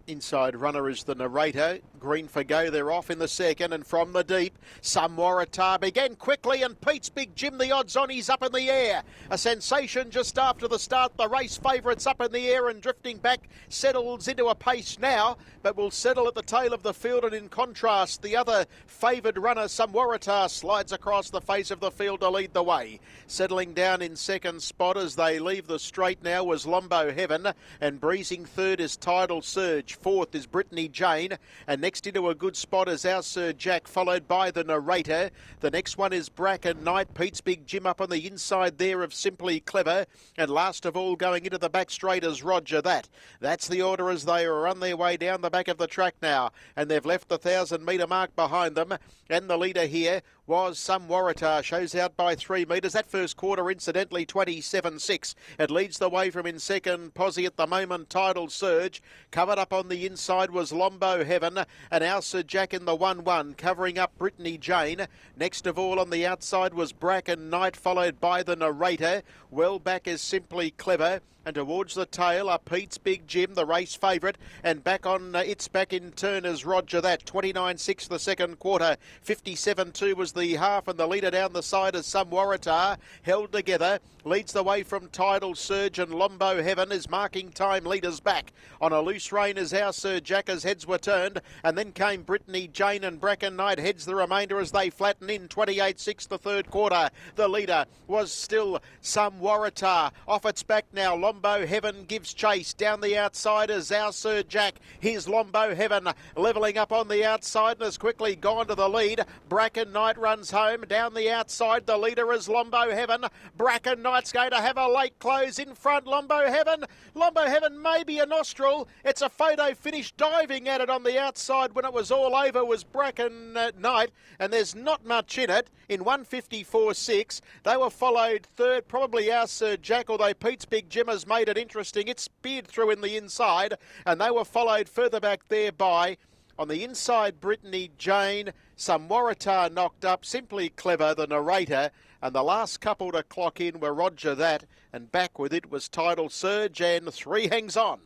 Inside runner is the narrator. Green for go, they're off in the second, and from the deep, Samwaratah began quickly, and Pete's Big Jim, the odds on, he's up in the air. A sensation just after the start. The race favourites up in the air and drifting back, settles into a pace now, but will settle at the tail of the field. And in contrast, the other favoured runner, Samwaratah, slides across the face of the field to lead the way. Settling down in second spot as they leave the straight now was Lombo Heaven, and breezing third is Tidal Surge. Fourth is Brittany Jane, and next into a good spot is our Sir Jack, followed by the narrator. The next one is Bracken Knight. Pete's Big Jim up on the inside there of Simply Clever, and last of all going into the back straight is Roger That. That's the order as they are on their way down the back of the track now, and they've left the 1,000-metre mark behind them. And the leader here was Samwaratah, shows out by 3 metres. That first quarter, incidentally, 27.6. It leads the way from in second posse at the moment, Tidal Surge. Covered up on the inside was Lombo Heaven, and our Sir Jack in the 1-1, covering up Brittany Jane. Next of all on the outside was Bracken Knight, followed by the narrator. Well back is Simply Clever, and towards the tail are Pete's Big Jim, the race favourite, and back on its back in turn is Roger That. 29.6 the second quarter, 57.2 was the half, and the leader down the side is Samwaratah, held together, leads the way from Tidal Surge, and Lombo Heaven is marking time leaders back. On a loose rein is our Sir Jack as heads were turned, and then came Brittany Jane, and Bracken Knight heads the remainder as they flatten in. 28.6 the third quarter. The leader was still Samwaratah. Off its back now, Lombo Heaven gives chase. Down the outside is our Sir Jack. Here's Lombo Heaven levelling up on the outside and has quickly gone to the lead. Bracken Knight runs home. Down the outside, the leader is Lombo Heaven. Bracken Knight's going to have a late close in front. Lombo Heaven may be a nostril. It's a photo finish. Diving at it on the outside when it was all over was Bracken Knight, and there's not much in it. In 154.6, they were followed third, probably our Sir Jack, although Pete's Big Jim has made it interesting. It speared through in the inside, and they were followed further back there by, on the inside, Brittany Jane. Samwaratah knocked up, Simply Clever, the narrator, and the last couple to clock in were Roger That, and back with it was Tidal Surge, and 3 hangs on.